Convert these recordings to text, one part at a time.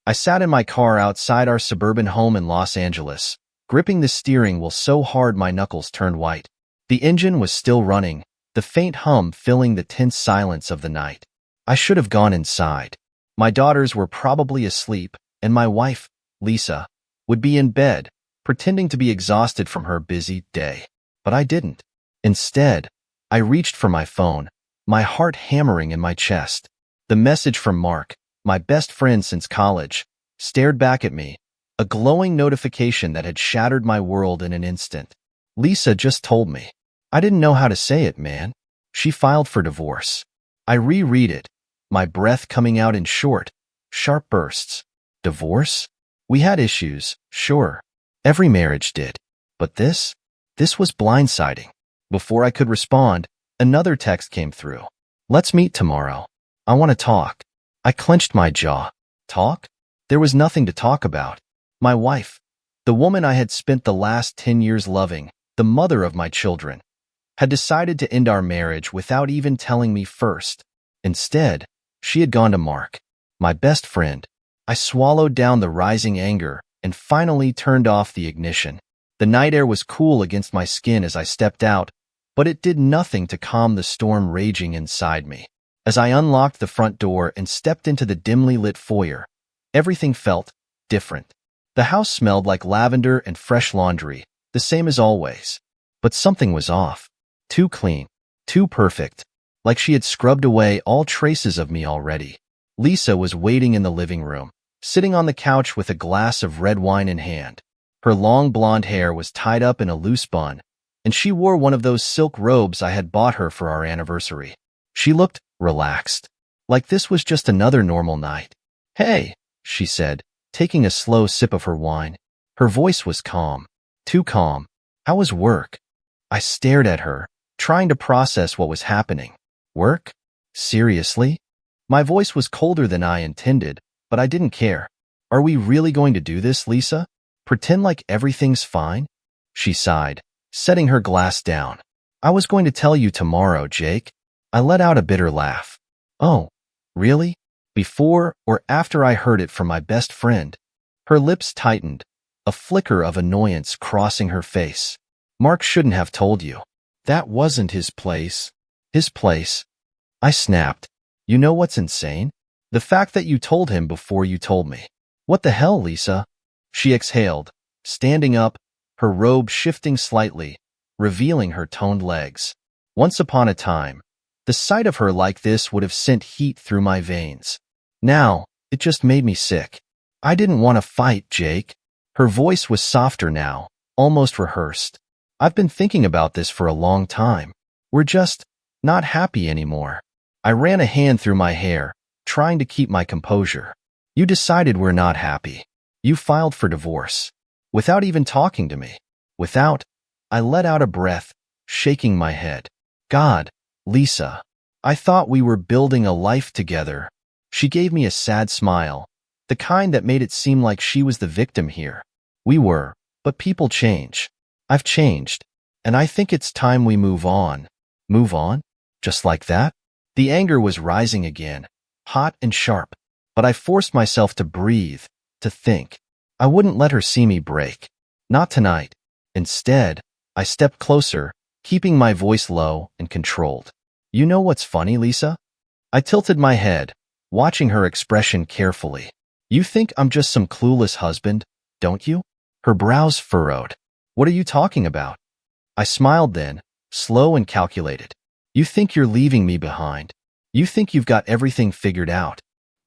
I sat in my car outside our suburban home in Los Angeles, gripping the steering wheel so hard my knuckles turned white. The engine was still running, the faint hum filling the tense silence of the night. I should have gone inside. My daughters were probably asleep, and my wife, Lisa, would be in bed, pretending to be exhausted from her busy day. But I didn't. Instead, I reached for my phone, my heart hammering in my chest. The message from Mark, my best friend since college, stared back at me, a glowing notification that had shattered my world in an instant. Lisa just told me. I didn't know how to say it, man. She filed for divorce. I reread it, my breath coming out in short, sharp bursts. Divorce? We had issues, sure. Every marriage did. But this was blindsiding. Before I could respond, another text came through. Let's meet tomorrow. I want to talk. I clenched my jaw. Talk? There was nothing to talk about. My wife, the woman I had spent the last 10 years loving, the mother of my children, had decided to end our marriage without even telling me first. Instead, she had gone to Mark, my best friend. I swallowed down the rising anger and finally turned off the ignition. The night air was cool against my skin as I stepped out, but it did nothing to calm the storm raging inside me. As I unlocked the front door and stepped into the dimly lit foyer, everything felt different. The house smelled like lavender and fresh laundry, the same as always. But something was off. Too clean, too perfect, like she had scrubbed away all traces of me already. Lisa was waiting in the living room, sitting on the couch with a glass of red wine in hand. Her long blonde hair was tied up in a loose bun, and she wore one of those silk robes I had bought her for our anniversary. She looked relaxed, like this was just another normal night. "Hey," she said, taking a slow sip of her wine. Her voice was calm, too calm. "How was work?" I stared at her, trying to process what was happening. Work? Seriously? My voice was colder than I intended, but I didn't care. "Are we really going to do this, Lisa? Pretend like everything's fine?" She sighed, setting her glass down. "I was going to tell you tomorrow, Jake." I let out a bitter laugh. "Oh, really? Before or after I heard it from my best friend?" Her lips tightened, a flicker of annoyance crossing her face. "Mark shouldn't have told you. That wasn't his place." "His place?" I snapped. "You know what's insane? The fact that you told him before you told me." "What the hell, Lisa?" She exhaled, standing up, her robe shifting slightly, revealing her toned legs. Once upon a time, the sight of her like this would have sent heat through my veins. Now, it just made me sick. "I didn't want to fight, Jake." Her voice was softer now, almost rehearsed. "I've been thinking about this for a long time. We're just not happy anymore." I ran a hand through my hair, trying to keep my composure. "You decided we're not happy. You filed for divorce. Without even talking to me. Without..." I let out a breath, shaking my head. "God, Lisa, I thought we were building a life together." She gave me a sad smile, the kind that made it seem like she was the victim here. "We were, but people change. I've changed, and I think it's time we move on." Move on? Just like that? The anger was rising again, hot and sharp, but I forced myself to breathe, to think. I wouldn't let her see me break. Not tonight. Instead, I stepped closer, keeping my voice low and controlled. "You know what's funny, Lisa?" I tilted my head, watching her expression carefully. "You think I'm just some clueless husband, don't you?" Her brows furrowed. "What are you talking about?" I smiled then, slow and calculated. "You think you're leaving me behind. You think you've got everything figured out.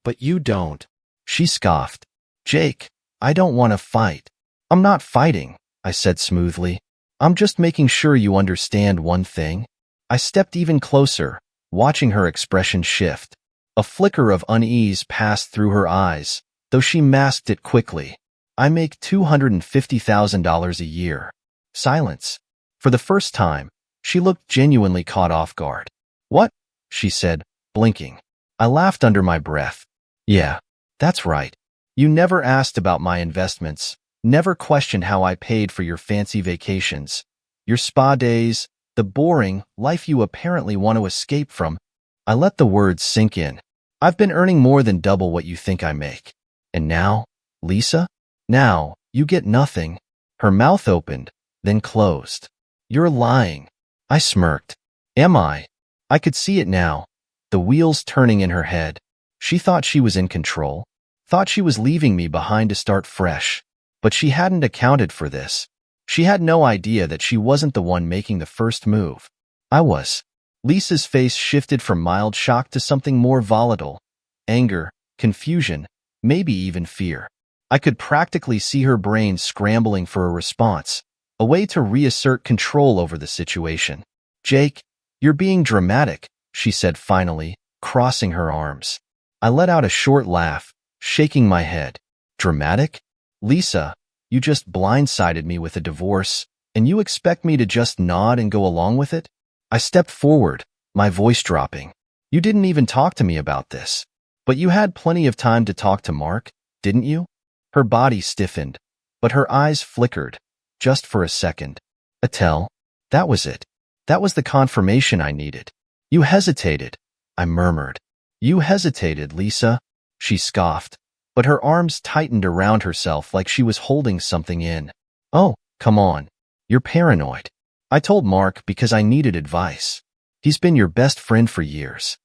But you don't." She scoffed. "Jake, I don't want to fight." "I'm not fighting," I said smoothly. "I'm just making sure you understand one thing." I stepped even closer, watching her expression shift. A flicker of unease passed through her eyes, though she masked it quickly. "I make $250,000 a year." Silence. For the first time, she looked genuinely caught off guard. "What?" she said, blinking. I laughed under my breath. "Yeah, that's right. You never asked about my investments, never questioned how I paid for your fancy vacations, your spa days, the boring life you apparently want to escape from." I let the words sink in. "I've been earning more than double what you think I make." And now, Lisa? Now, you get nothing. Her mouth opened, then closed. You're lying. I smirked. Am I? I could see it now, the wheels turning in her head. She thought she was in control, thought she was leaving me behind to start fresh. But she hadn't accounted for this. She had no idea that she wasn't the one making the first move. I was. Lisa's face shifted from mild shock to something more volatile. Anger, confusion, maybe even fear. I could practically see her brain scrambling for a response, a way to reassert control over the situation. Jake, you're being dramatic, she said finally, crossing her arms. I let out a short laugh, shaking my head. Dramatic? Lisa, you just blindsided me with a divorce, and you expect me to just nod and go along with it? I stepped forward, my voice dropping. You didn't even talk to me about this. But you had plenty of time to talk to Mark, didn't you? Her body stiffened, but her eyes flickered, just for a second. Attell, that was it. That was the confirmation I needed. You hesitated, I murmured. You hesitated, Lisa, she scoffed, but her arms tightened around herself like she was holding something in. Oh, come on. You're paranoid. I told Mark because I needed advice. He's been your best friend for years.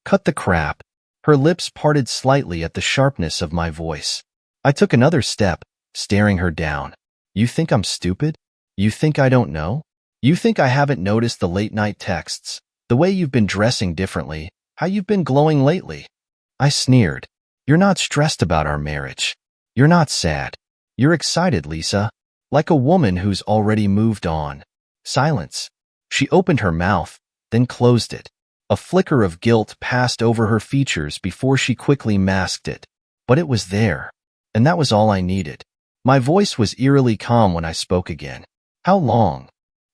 Cut the crap. Her lips parted slightly at the sharpness of my voice. I took another step, staring her down. You think I'm stupid? You think I don't know? You think I haven't noticed the late-night texts, the way you've been dressing differently, how you've been glowing lately? I sneered. You're not stressed about our marriage. You're not sad. You're excited, Lisa. Like a woman who's already moved on. Silence. She opened her mouth, then closed it. A flicker of guilt passed over her features before she quickly masked it. But it was there. And that was all I needed. My voice was eerily calm when I spoke again. How long?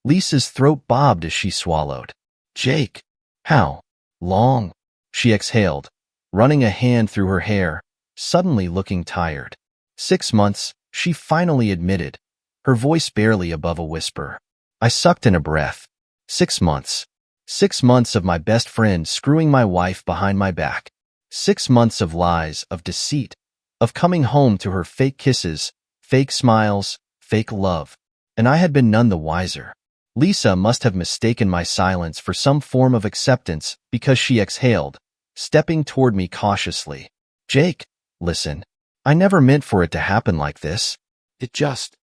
Lisa's throat bobbed as she swallowed. Jake. How long? She exhaled, running a hand through her hair, suddenly looking tired. 6 months, she finally admitted, her voice barely above a whisper. I sucked in a breath. 6 months. 6 months of my best friend screwing my wife behind my back. 6 months of lies, of deceit, of coming home to her fake kisses, fake smiles, fake love. And I had been none the wiser. Lisa must have mistaken my silence for some form of acceptance because she exhaled, stepping toward me cautiously. Jake, listen. I never meant for it to happen like this. It just...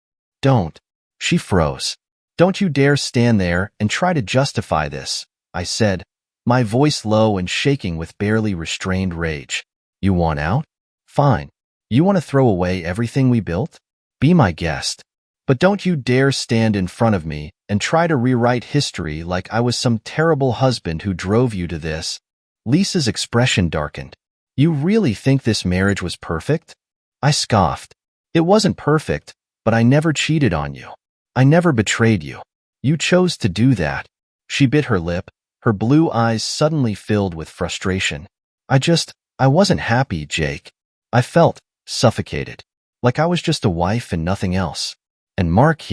Don't. She froze. Don't you dare stand there and try to justify this, I said, my voice low and shaking with barely restrained rage. You want out? Fine. You want to throw away everything we built? Be my guest. But don't you dare stand in front of me and try to rewrite history like I was some terrible husband who drove you to this. Lisa's expression darkened. You really think this marriage was perfect? I scoffed. It wasn't perfect, but I never cheated on you. I never betrayed you. You chose to do that. She bit her lip, her blue eyes suddenly filled with frustration. I wasn't happy, Jake. I felt suffocated, like I was just a wife and nothing else. And Mark,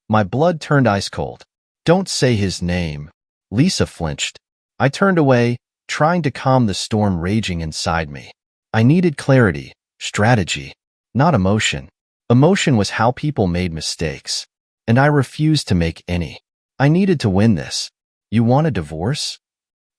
my blood turned ice cold. Don't say his name. Lisa flinched. I turned away, trying to calm the storm raging inside me. I needed clarity, strategy, not emotion. Emotion was how people made mistakes, and I refused to make any. I needed to win this. You want a divorce?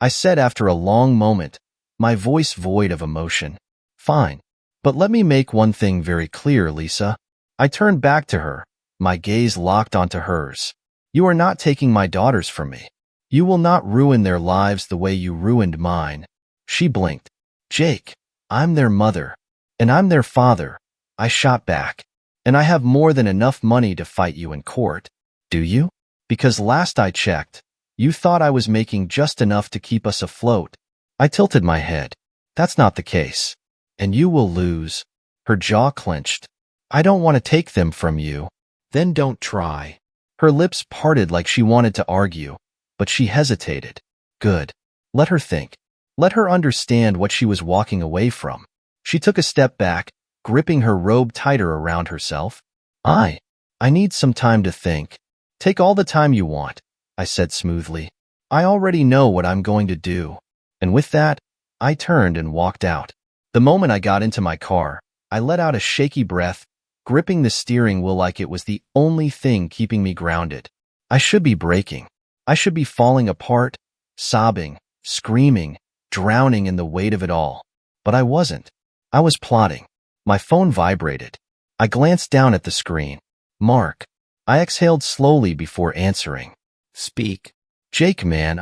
I said after a long moment, my voice void of emotion. Fine. But let me make one thing very clear, Lisa. I turned back to her, my gaze locked onto hers. You are not taking my daughters from me. You will not ruin their lives the way you ruined mine. She blinked. Jake, I'm their mother, and I'm their father. I shot back. And I have more than enough money to fight you in court. Do you? Because last I checked, you thought I was making just enough to keep us afloat. I tilted my head. That's not the case. And you will lose. Her jaw clenched. I don't want to take them from you. Then don't try. Her lips parted like she wanted to argue, but she hesitated. Good. Let her think. Let her understand what she was walking away from. She took a step back, gripping her robe tighter around herself. I need some time to think. Take all the time you want, I said smoothly. I already know what I'm going to do. And with that, I turned and walked out. The moment I got into my car, I let out a shaky breath, gripping the steering wheel like it was the only thing keeping me grounded. I should be braking. I should be falling apart, sobbing, screaming, drowning in the weight of it all. But I wasn't. I was plotting. My phone vibrated. I glanced down at the screen. Mark. I exhaled slowly before answering. Speak. Jake, man,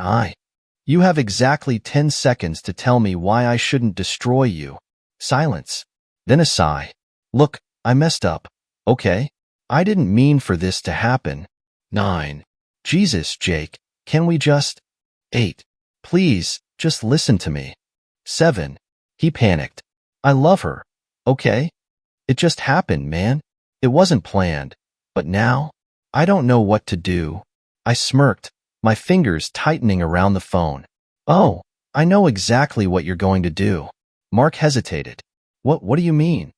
You have exactly 10 seconds to tell me why I shouldn't destroy you. Silence. Then a sigh. Look, I messed up. Okay? I didn't mean for this to happen. 9. Jesus, Jake, can we just... 8. Please, just listen to me. 7. He panicked. I love her. Okay? It just happened, man. It wasn't planned. But now, I don't know what to do. I smirked, my fingers tightening around the phone. Oh, I know exactly what you're going to do. Mark hesitated. What do you mean?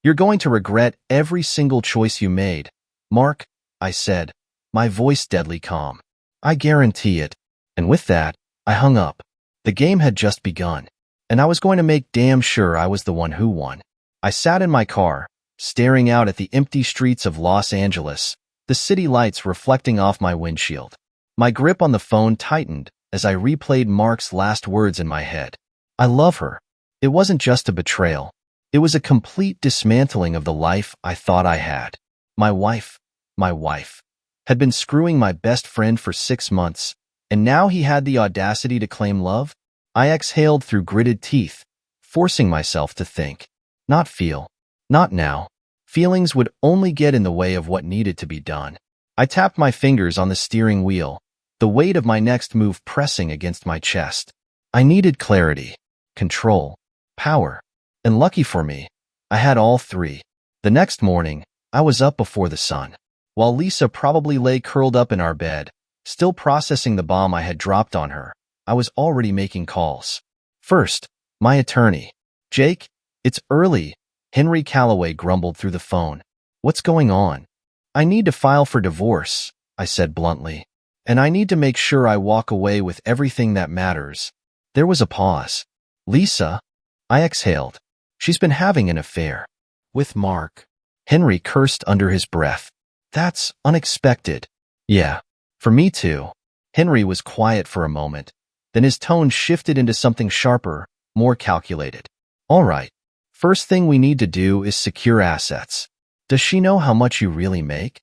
You're going to regret every single choice you made. Mark, I said, my voice deadly calm. I guarantee it. And with that, I hung up. The game had just begun, and I was going to make damn sure I was the one who won. I sat in my car, staring out at the empty streets of Los Angeles, the city lights reflecting off my windshield. My grip on the phone tightened as I replayed Mark's last words in my head. I love her. It wasn't just a betrayal. It was a complete dismantling of the life I thought I had. My wife, had been screwing my best friend for 6 months, and now he had the audacity to claim love? I exhaled through gritted teeth, forcing myself to think, not feel, not now. Feelings would only get in the way of what needed to be done. I tapped my fingers on the steering wheel, the weight of my next move pressing against my chest. I needed clarity, control, power, and lucky for me, I had all three. The next morning, I was up before the sun. While Lisa probably lay curled up in our bed, still processing the bomb I had dropped on her, I was already making calls. First, my attorney. Jake, it's early, Henry Calloway grumbled through the phone. What's going on? I need to file for divorce, I said bluntly. And I need to make sure I walk away with everything that matters. There was a pause. Lisa? I exhaled. She's been having an affair. With Mark. Henry cursed under his breath. That's unexpected. Yeah, for me too. Henry was quiet for a moment. Then his tone shifted into something sharper, more calculated. All right. First thing we need to do is secure assets. Does she know how much you really make?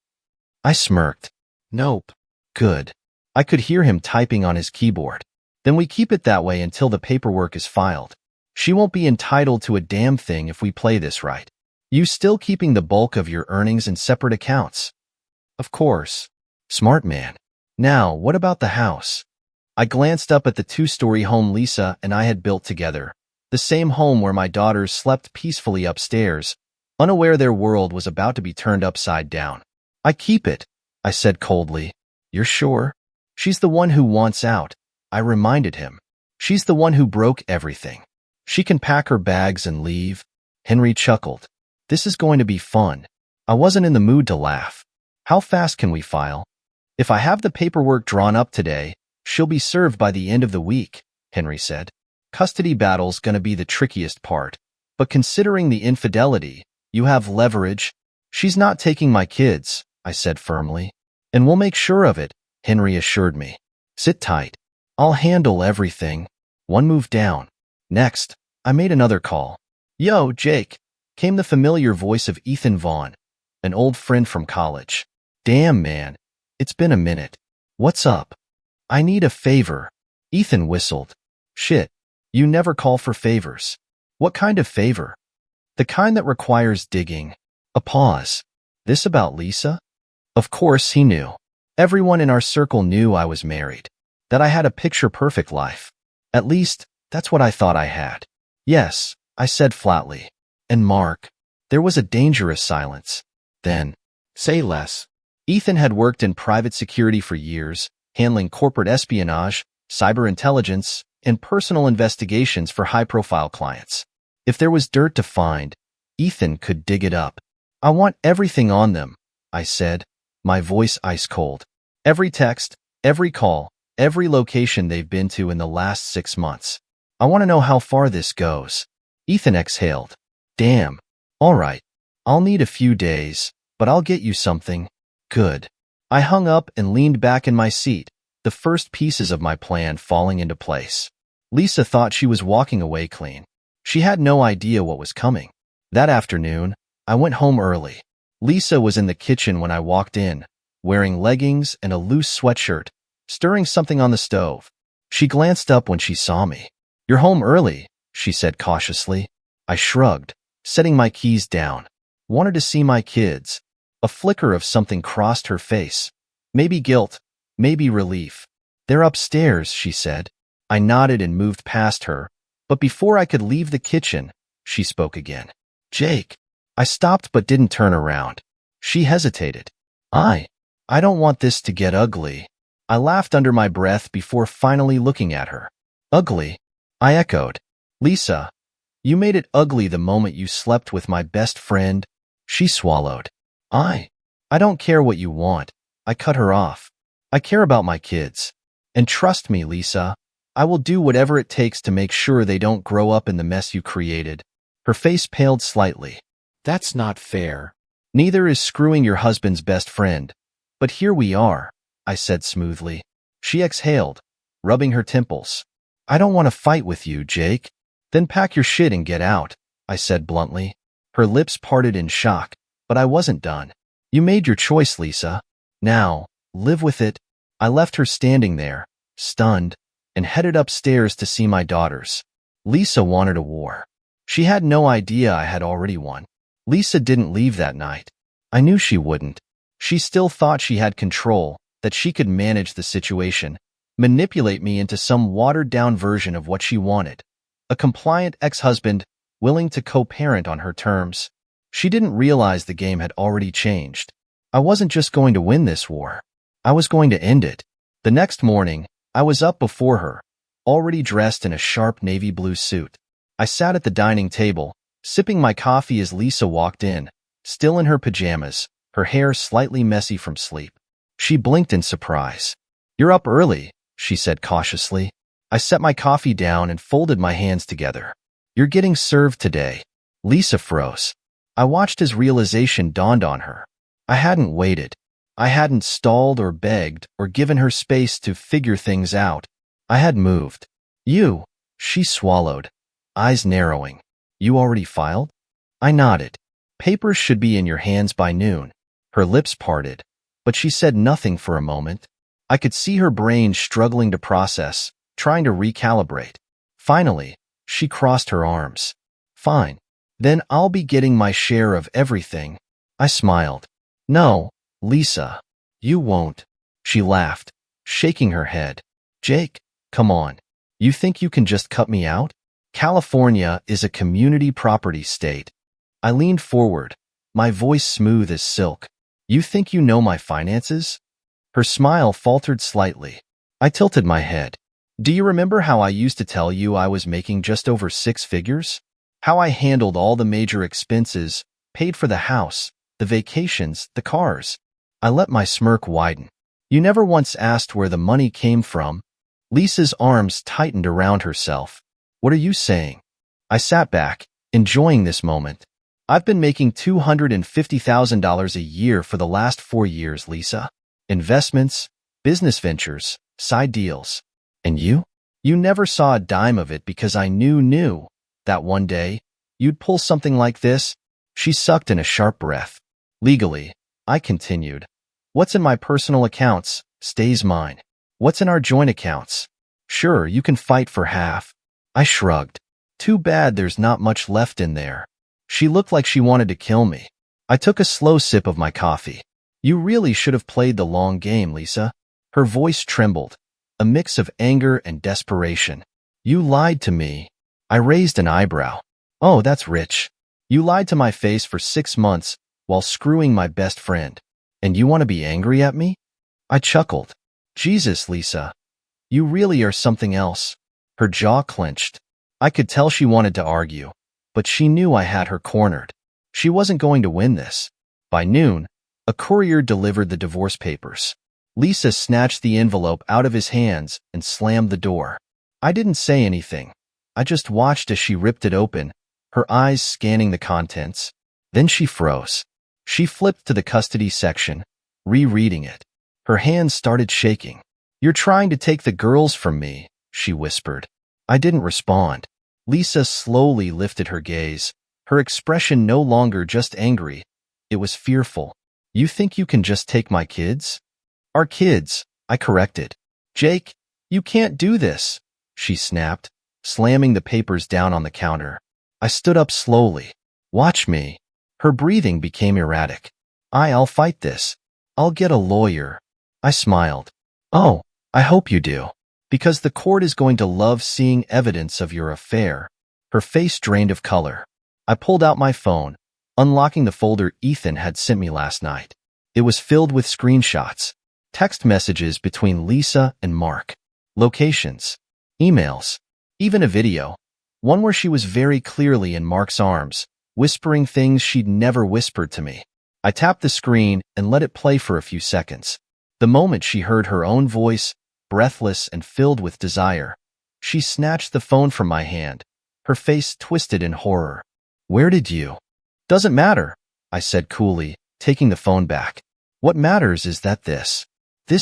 I smirked. Nope. Good. I could hear him typing on his keyboard. Then we keep it that way until the paperwork is filed. She won't be entitled to a damn thing if we play this right. You still keeping the bulk of your earnings in separate accounts? Of course. Smart man. Now, what about the house? I glanced up at the 2-story home Lisa and I had built together. The same home where my daughters slept peacefully upstairs, unaware their world was about to be turned upside down. I keep it, I said coldly. You're sure? She's the one who wants out, I reminded him. She's the one who broke everything. She can pack her bags and leave. Henry chuckled. This is going to be fun. I wasn't in the mood to laugh. How fast can we file? If I have the paperwork drawn up today, she'll be served by the end of the week, Henry said. Custody battle's gonna be the trickiest part. But considering the infidelity, you have leverage. She's not taking my kids, I said firmly. And we'll make sure of it, Henry assured me. Sit tight. I'll handle everything. One move down. Next, I made another call. Yo, Jake, came the familiar voice of Ethan Vaughn, an old friend from college. Damn, man. It's been a minute. What's up? I need a favor. Ethan whistled. Shit. You never call for favors. What kind of favor? The kind that requires digging. A pause. This about Lisa? Of course he knew. Everyone in our circle knew I was married. That I had a picture-perfect life. At least, that's what I thought I had. Yes, I said flatly. And Mark. There was a dangerous silence. Then, say less. Ethan had worked in private security for years, handling corporate espionage, cyber intelligence, and personal investigations for high-profile clients. If there was dirt to find, Ethan could dig it up. I want everything on them, I said, my voice ice-cold. Every text, every call, every location they've been to in the last 6 months. I want to know how far this goes. Ethan exhaled. Damn. All right. I'll need a few days, but I'll get you something. Good. I hung up and leaned back in my seat, the first pieces of my plan falling into place. Lisa thought she was walking away clean. She had no idea what was coming. That afternoon, I went home early. Lisa was in the kitchen when I walked in, wearing leggings and a loose sweatshirt, stirring something on the stove. She glanced up when she saw me. You're home early, she said cautiously. I shrugged, setting my keys down. Wanted to see my kids. A flicker of something crossed her face. Maybe guilt, maybe relief. They're upstairs, she said. I nodded and moved past her, but before I could leave the kitchen, she spoke again. Jake. I stopped but didn't turn around. She hesitated. I don't want this to get ugly. I laughed under my breath before finally looking at her. Ugly? I echoed. Lisa, you made it ugly the moment you slept with my best friend. She swallowed. I don't care what you want. I cut her off. I care about my kids. And trust me, Lisa, I will do whatever it takes to make sure they don't grow up in the mess you created. Her face paled slightly. That's not fair. Neither is screwing your husband's best friend. But here we are, I said smoothly. She exhaled, rubbing her temples. I don't want to fight with you, Jake. Then pack your shit and get out, I said bluntly. Her lips parted in shock, but I wasn't done. You made your choice, Lisa. Now, live with it. I left her standing there, stunned, and headed upstairs to see my daughters. Lisa wanted a war. She had no idea I had already won. Lisa didn't leave that night. I knew she wouldn't. She still thought she had control, that she could manage the situation, manipulate me into some watered-down version of what she wanted. A compliant ex-husband, willing to co-parent on her terms. She didn't realize the game had already changed. I wasn't just going to win this war. I was going to end it. The next morning, I was up before her, already dressed in a sharp navy blue suit. I sat at the dining table, sipping my coffee as Lisa walked in, still in her pajamas, her hair slightly messy from sleep. She blinked in surprise. You're up early, she said cautiously. I set my coffee down and folded my hands together. You're getting served today. Lisa froze. I watched as realization dawned on her. I hadn't waited. I hadn't stalled or begged or given her space to figure things out. I had moved. You, she swallowed, eyes narrowing. You already filed? I nodded. Papers should be in your hands by noon. Her lips parted, but she said nothing for a moment. I could see her brain struggling to process, trying to recalibrate. Finally, she crossed her arms. Fine. Then I'll be getting my share of everything. I smiled. No, Lisa, you won't. She laughed, shaking her head. Jake, come on. You think you can just cut me out? California is a community property state. I leaned forward, my voice smooth as silk. You think you know my finances? Her smile faltered slightly. I tilted my head. Do you remember how I used to tell you I was making just over 6 figures? How I handled all the major expenses, paid for the house, the vacations, the cars. I let my smirk widen. You never once asked where the money came from. Lisa's arms tightened around herself. What are you saying? I sat back, enjoying this moment. I've been making $250,000 a year for the last 4 years, Lisa. Investments, business ventures, side deals. And you? You never saw a dime of it because I knew that one day you'd pull something like this. She sucked in a sharp breath. Legally, I continued. What's in my personal accounts stays mine. What's in our joint accounts? Sure, you can fight for half. I shrugged. Too bad there's not much left in there. She looked like she wanted to kill me. I took a slow sip of my coffee. You really should have played the long game, Lisa. Her voice trembled, a mix of anger and desperation. You lied to me. I raised an eyebrow. Oh, that's rich. You lied to my face for 6 months while screwing my best friend. And you want to be angry at me? I chuckled. Jesus, Lisa. You really are something else. Her jaw clenched. I could tell she wanted to argue, but she knew I had her cornered. She wasn't going to win this. By noon, a courier delivered the divorce papers. Lisa snatched the envelope out of his hands and slammed the door. I didn't say anything. I just watched as she ripped it open, her eyes scanning the contents. Then she froze. She flipped to the custody section, rereading it. Her hands started shaking. "You're trying to take the girls from me," she whispered. I didn't respond. Lisa slowly lifted her gaze, her expression no longer just angry. It was fearful. "You think you can just take my kids?" "Our kids," I corrected. "Jake, you can't do this," she snapped, slamming the papers down on the counter. I stood up slowly. "Watch me." Her breathing became erratic. I'll fight this. I'll get a lawyer." I smiled. "Oh, I hope you do. Because the court is going to love seeing evidence of your affair." Her face drained of color. I pulled out my phone, unlocking the folder Ethan had sent me last night. It was filled with screenshots, text messages between Lisa and Mark, locations, emails, even a video, one where she was very clearly in Mark's arms, whispering things she'd never whispered to me. I tapped the screen and let it play for a few seconds. The moment she heard her own voice, breathless and filled with desire, she snatched the phone from my hand, her face twisted in horror. "Where did you?" "Doesn't matter," I said coolly, taking the phone back. "What matters is that this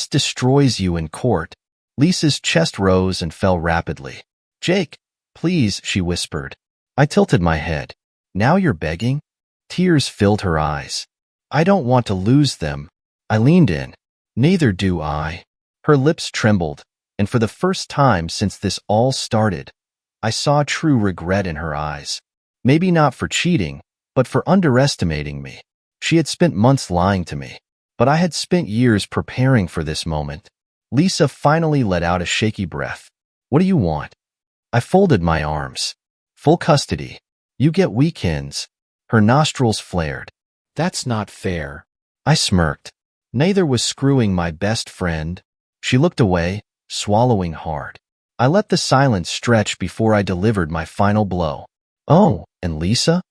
destroys you in court." Lisa's chest rose and fell rapidly. "Jake, please," she whispered. I tilted my head. "Now you're begging?" Tears filled her eyes. "I don't want to lose them." I leaned in. "Neither do I." Her lips trembled, and for the first time since this all started, I saw true regret in her eyes. Maybe not for cheating, but for underestimating me. She had spent months lying to me, but I had spent years preparing for this moment. Lisa finally let out a shaky breath. "What do you want?" I folded my arms. "Full custody. You get weekends." Her nostrils flared. That's not fair. I smirked. Neither was screwing my best friend. She looked away, swallowing hard. I let the silence stretch before I delivered my final blow. "Oh, and Lisa?"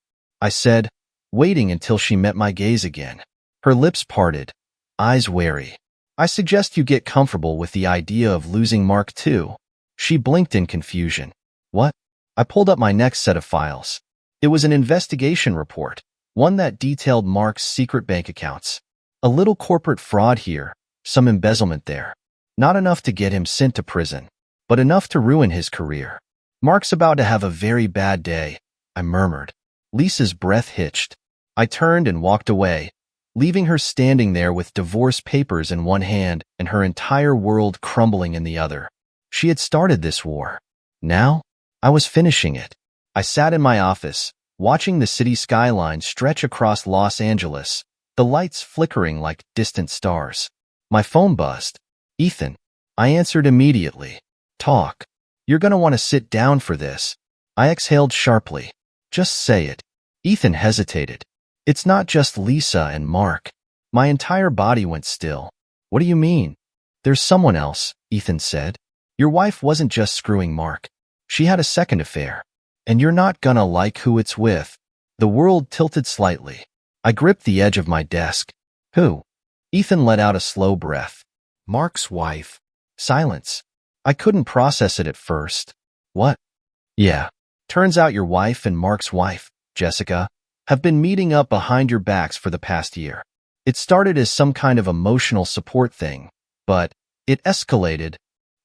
I said, waiting until she met my gaze again. Her lips parted, eyes wary. "I suggest you get comfortable with the idea of losing Mark too." She blinked in confusion. "What?" I pulled up my next set of files. It was an investigation report, one that detailed Mark's secret bank accounts. A little corporate fraud here, some embezzlement there. Not enough to get him sent to prison, but enough to ruin his career. "Mark's about to have a very bad day," I murmured. Lisa's breath hitched. I turned and walked away, leaving her standing there with divorce papers in one hand and her entire world crumbling in the other. She had started this war. Now, I was finishing it. I sat in my office, watching the city skyline stretch across Los Angeles, the lights flickering like distant stars. My phone buzzed. "Ethan." I answered immediately. "Talk. You're gonna want to sit down for this." I exhaled sharply. "Just say it." Ethan hesitated. "It's not just Lisa and Mark." My entire body went still. "What do you mean?" "There's someone else," Ethan said. "Your wife wasn't just screwing Mark. She had a second affair. And you're not gonna like who it's with." The world tilted slightly. I gripped the edge of my desk. "Who?" Ethan let out a slow breath. Mark's wife. Silence. I couldn't process it at first. "What?" "Yeah. Turns out your wife and Mark's wife, Jessica, have been meeting up behind your backs for the past year. It started as some kind of emotional support thing, but it escalated."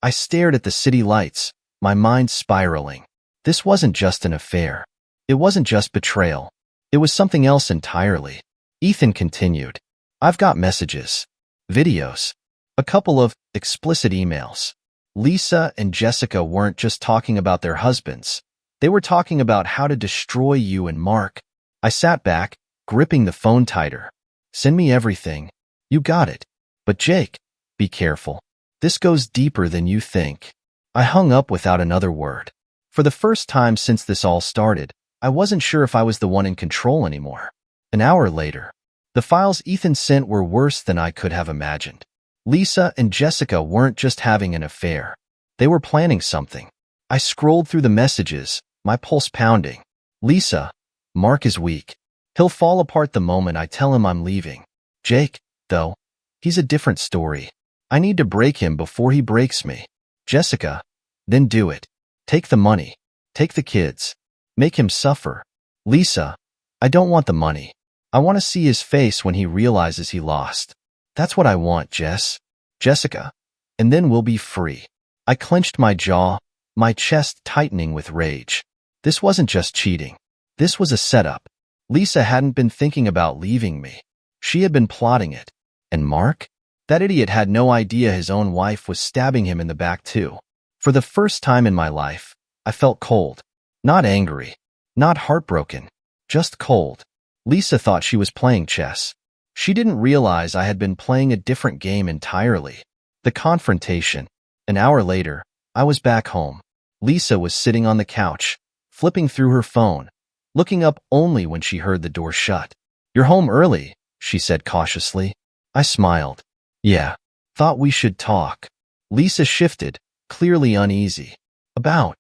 I stared at the city lights, my mind spiraling. This wasn't just an affair. It wasn't just betrayal. It was something else entirely. Ethan continued. "I've got messages, videos, a couple of explicit emails. Lisa and Jessica weren't just talking about their husbands. They were talking about how to destroy you and Mark." I sat back, gripping the phone tighter. "Send me everything." "You got it. But Jake, be careful. This goes deeper than you think." I hung up without another word. For the first time since this all started, I wasn't sure if I was the one in control anymore. An hour later, the files Ethan sent were worse than I could have imagined. Lisa and Jessica weren't just having an affair. They were planning something. I scrolled through the messages, my pulse pounding. "Lisa, Mark is weak. He'll fall apart the moment I tell him I'm leaving. Jake, though, he's a different story. I need to break him before he breaks me. Jessica, then do it. Take the money. Take the kids. Make him suffer. Lisa, I don't want the money. I want to see his face when he realizes he lost. That's what I want, Jessica. And then we'll be free. I clenched my jaw, my chest tightening with rage. This wasn't just cheating. This was a setup. Lisa hadn't been thinking about leaving me. She had been plotting it. And Mark? That idiot had no idea his own wife was stabbing him in the back too. For the first time in my life, I felt cold. Not angry. Not heartbroken. Just cold. Lisa thought she was playing chess. She didn't realize I had been playing a different game entirely. The confrontation. An hour later, I was back home. Lisa was sitting on the couch, flipping through her phone, looking up only when she heard the door shut. "You're home early," she said cautiously. I smiled. "Yeah, thought we should talk." Lisa shifted, clearly uneasy. "About?"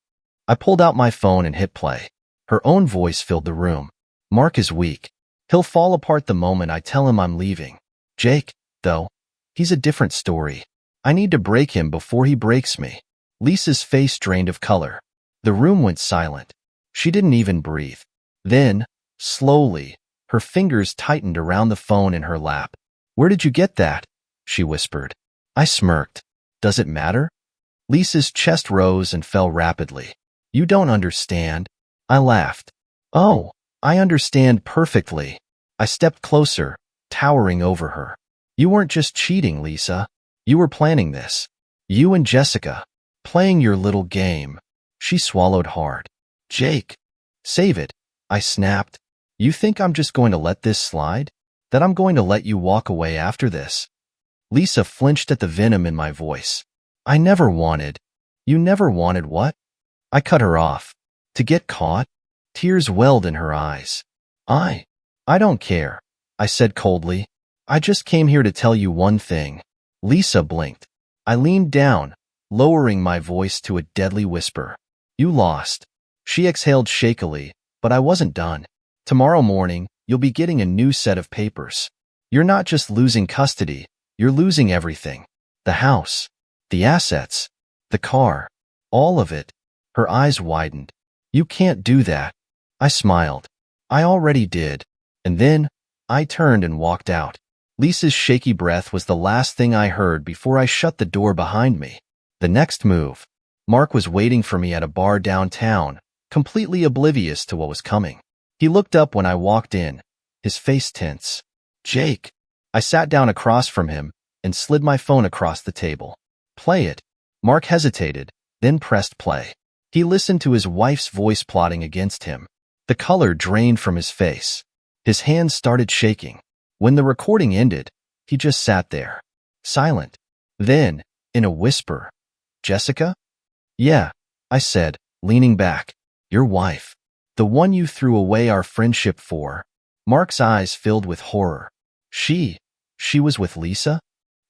I pulled out my phone and hit play. Her own voice filled the room. "Mark is weak. He'll fall apart the moment I tell him I'm leaving. Jake, though, he's a different story. I need to break him before he breaks me." Lisa's face drained of color. The room went silent. She didn't even breathe. Then, slowly, her fingers tightened around the phone in her lap. "Where did you get that?" she whispered. I smirked. "Does it matter?" Lisa's chest rose and fell rapidly. "You don't understand." I laughed. "Oh, I understand perfectly." I stepped closer, towering over her. "You weren't just cheating, Lisa. You were planning this. You and Jessica, playing your little game." She swallowed hard. "Jake, save it," I snapped. "You think I'm just going to let this slide? That I'm going to let you walk away after this?" Lisa flinched at the venom in my voice. "I never wanted." "You never wanted what?" I cut her off. "To get caught?" Tears welled in her eyes. I don't care," I said coldly. "I just came here to tell you one thing." Lisa blinked. I leaned down, lowering my voice to a deadly whisper. "You lost." She exhaled shakily, but I wasn't done. "Tomorrow morning, you'll be getting a new set of papers. You're not just losing custody, you're losing everything. The house, the assets, the car, all of it." Her eyes widened. "You can't do that." I smiled. "I already did." And then, I turned and walked out. Lisa's shaky breath was the last thing I heard before I shut the door behind me. The next move. Mark was waiting for me at a bar downtown, completely oblivious to what was coming. He looked up when I walked in, his face tense. "Jake." I sat down across from him and slid my phone across the table. "Play it." Mark hesitated, then pressed play. He listened to his wife's voice plotting against him. The color drained from his face. His hands started shaking. When the recording ended, he just sat there, silent. Then, in a whisper, "Jessica?" "Yeah," I said, leaning back. "Your wife. The one you threw away our friendship for." Mark's eyes filled with horror. She was with Lisa?"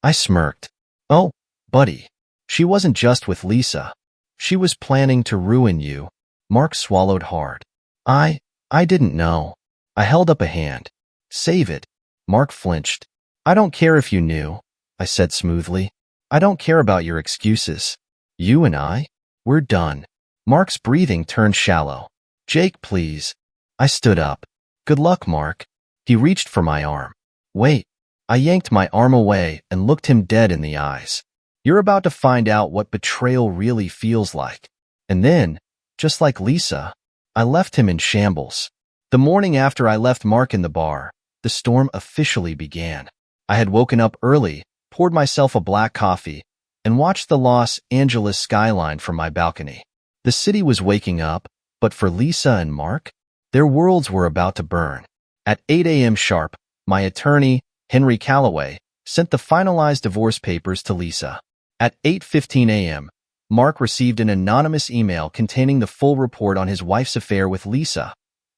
I smirked. "Oh, buddy. She wasn't just with Lisa. She was planning to ruin you." Mark swallowed hard. I didn't know." I held up a hand. "Save it." Mark flinched. "I don't care if you knew," I said smoothly. "I don't care about your excuses. You and we're done." Mark's breathing turned shallow. "Jake, please." I stood up. "Good luck, Mark." He reached for my arm. "Wait." I yanked my arm away and looked him dead in the eyes. "You're about to find out what betrayal really feels like." And then, just like Lisa, I left him in shambles. The morning after I left Mark in the bar, the storm officially began. I had woken up early, poured myself a black coffee, and watched the Los Angeles skyline from my balcony. The city was waking up, but for Lisa and Mark, their worlds were about to burn. At 8 a.m. sharp, my attorney, Henry Calloway, sent the finalized divorce papers to Lisa. At 8:15 a.m., Mark received an anonymous email containing the full report on his wife's affair with Lisa.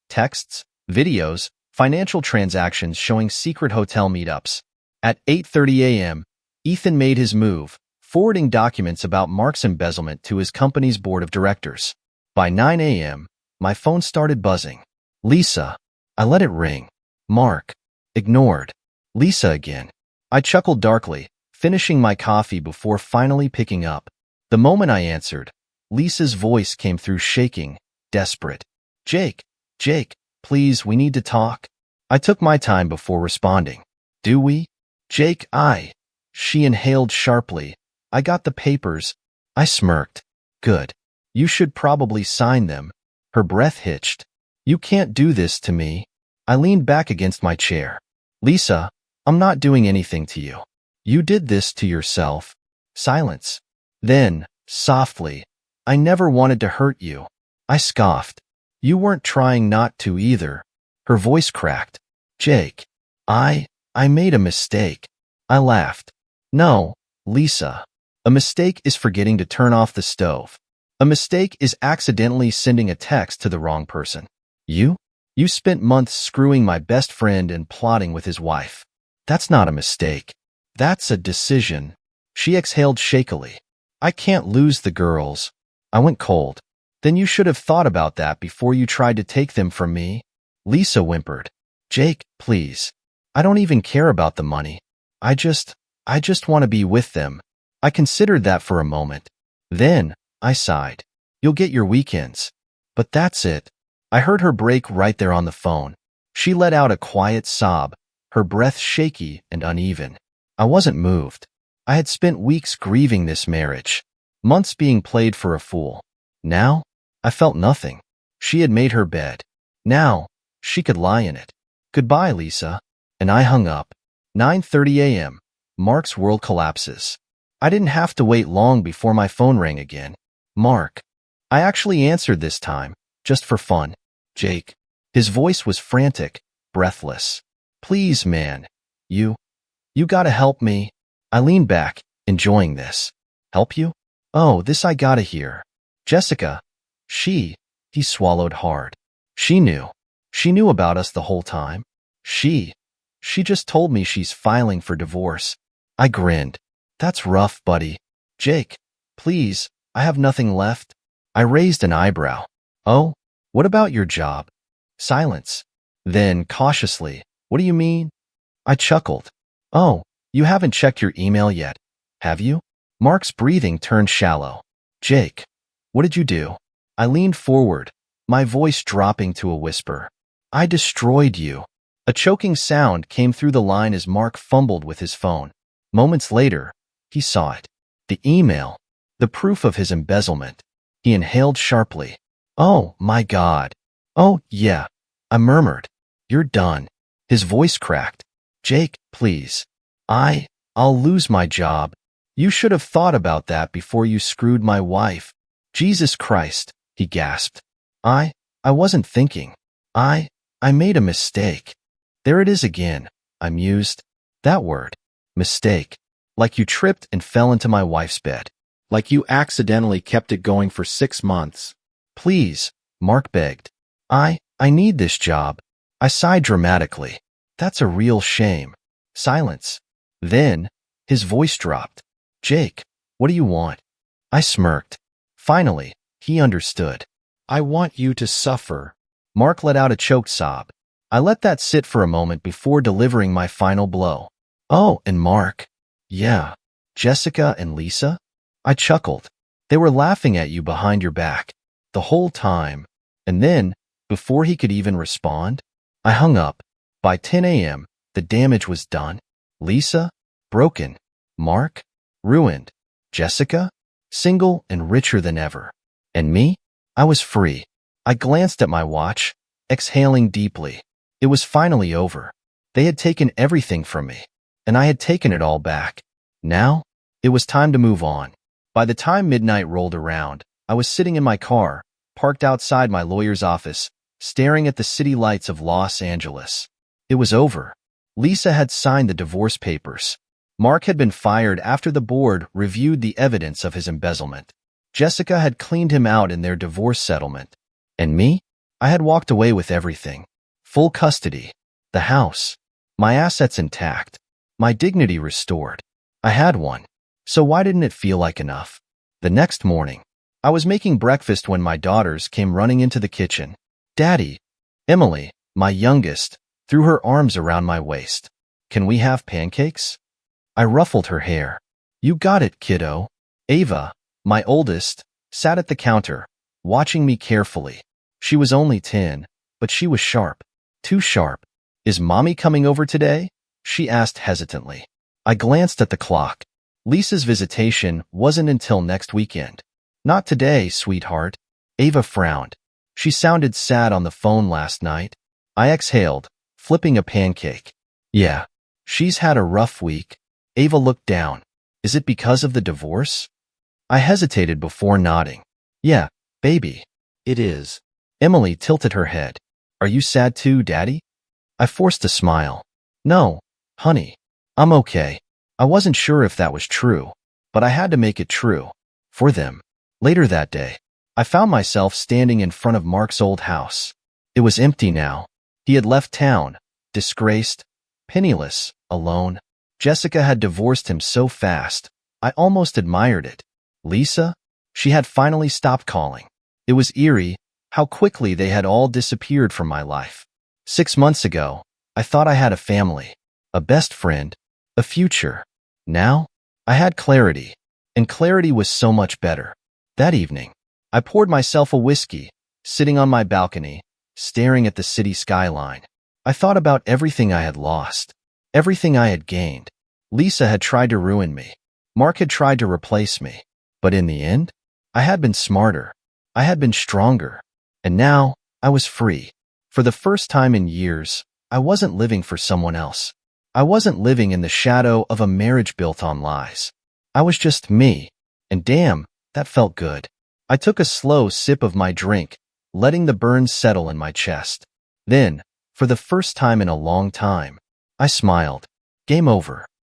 Texts, videos, financial transactions showing secret hotel meetups. At 8:30 a.m., Ethan made his move, forwarding documents about Mark's embezzlement to his company's board of directors. By 9 a.m., my phone started buzzing. "Lisa." I let it ring. "Mark." Ignored. "Lisa again." I chuckled darkly, finishing my coffee before finally picking up. The moment I answered, Lisa's voice came through shaking, desperate. Jake, please, we need to talk. I took my time before responding. Do we? Jake, She inhaled sharply. I got the papers. I smirked. Good. You should probably sign them. Her breath hitched. You can't do this to me. I leaned back against my chair. Lisa, I'm not doing anything to you. You did this to yourself. Silence. Then, softly, I never wanted to hurt you. I scoffed. You weren't trying not to either. Her voice cracked. Jake, I made a mistake. I laughed. No, Lisa. A mistake is forgetting to turn off the stove. A mistake is accidentally sending a text to the wrong person. You spent months screwing my best friend and plotting with his wife. That's not a mistake. That's a decision. She exhaled shakily. I can't lose the girls. I went cold. Then you should have thought about that before you tried to take them from me. Lisa whimpered. Jake, please. I don't even care about the money. I just want to be with them. I considered that for a moment. Then, I sighed. You'll get your weekends. But that's it. I heard her break right there on the phone. She let out a quiet sob, her breath shaky and uneven. I wasn't moved. I had spent weeks grieving this marriage, months being played for a fool. Now, I felt nothing. She had made her bed. Now, she could lie in it. Goodbye, Lisa. And I hung up. 9:30 a.m. Mark's world collapses. I didn't have to wait long before my phone rang again. Mark. I actually answered this time, just for fun. Jake. His voice was frantic, breathless. Please, man. You gotta help me. I leaned back, enjoying this. Help you? Oh, this I gotta hear. Jessica. He swallowed hard. She knew. She knew about us the whole time. She just told me she's filing for divorce. I grinned. That's rough, buddy. Jake, please, I have nothing left. I raised an eyebrow. Oh, what about your job? Silence. Then, cautiously, what do you mean? I chuckled. Oh, you haven't checked your email yet, have you? Mark's breathing turned shallow. Jake, what did you do? I leaned forward, my voice dropping to a whisper. I destroyed you. A choking sound came through the line as Mark fumbled with his phone. Moments later, he saw it. The email. The proof of his embezzlement. He inhaled sharply. Oh, my God. Oh, yeah. I murmured. You're done. His voice cracked. Jake, please. I'll lose my job. You should have thought about that before you screwed my wife. Jesus Christ, he gasped. I wasn't thinking. I made a mistake. There it is again, I mused. That word. Mistake. Like you tripped and fell into my wife's bed. Like you accidentally kept it going for 6 months. Please, Mark begged. I need this job. I sighed dramatically. That's a real shame. Silence. Then, his voice dropped. Jake, what do you want? I smirked. Finally, he understood. I want you to suffer. Mark let out a choked sob. I let that sit for a moment before delivering my final blow. Oh, and Mark. Yeah. Jessica and Lisa? I chuckled. They were laughing at you behind your back. The whole time. And then, before he could even respond, I hung up. By 10 a.m., the damage was done. Lisa? Broken. Mark? Ruined. Jessica? Single and richer than ever. And me? I was free. I glanced at my watch, exhaling deeply. It was finally over. They had taken everything from me, and I had taken it all back. Now, it was time to move on. By the time midnight rolled around, I was sitting in my car, parked outside my lawyer's office, staring at the city lights of Los Angeles. It was over. Lisa had signed the divorce papers. Mark had been fired after the board reviewed the evidence of his embezzlement. Jessica had cleaned him out in their divorce settlement. And me? I had walked away with everything. Full custody. The house. My assets intact. My dignity restored. I had one. So why didn't it feel like enough? The next morning, I was making breakfast when my daughters came running into the kitchen. Daddy. Emily, my youngest, threw her arms around my waist. Can we have pancakes? I ruffled her hair. You got it, kiddo. Ava, my oldest, sat at the counter, watching me carefully. She was only 10, but she was sharp. Too sharp. Is Mommy coming over today? She asked hesitantly. I glanced at the clock. Lisa's visitation wasn't until next weekend. Not today, sweetheart. Ava frowned. She sounded sad on the phone last night. I exhaled, flipping a pancake. Yeah. She's had a rough week. Ava looked down. Is it because of the divorce? I hesitated before nodding. Yeah, baby. It is. Emily tilted her head. Are you sad too, Daddy? I forced a smile. No, honey. I'm okay. I wasn't sure if that was true, but I had to make it true. For them. Later that day, I found myself standing in front of Mark's old house. It was empty now. He had left town, disgraced, penniless, alone. Jessica had divorced him so fast, I almost admired it. Lisa? She had finally stopped calling. It was eerie how quickly they had all disappeared from my life. 6 months ago, I thought I had a family, a best friend, a future. Now, I had clarity, and clarity was so much better. That evening, I poured myself a whiskey, sitting on my balcony, staring at the city skyline. I thought about everything I had lost, everything I had gained. Lisa had tried to ruin me. Mark had tried to replace me. But in the end, I had been smarter. I had been stronger. And now, I was free. For the first time in years, I wasn't living for someone else. I wasn't living in the shadow of a marriage built on lies. I was just me. And damn, that felt good. I took a slow sip of my drink, letting the burns settle in my chest. Then, for the first time in a long time, I smiled. Game over.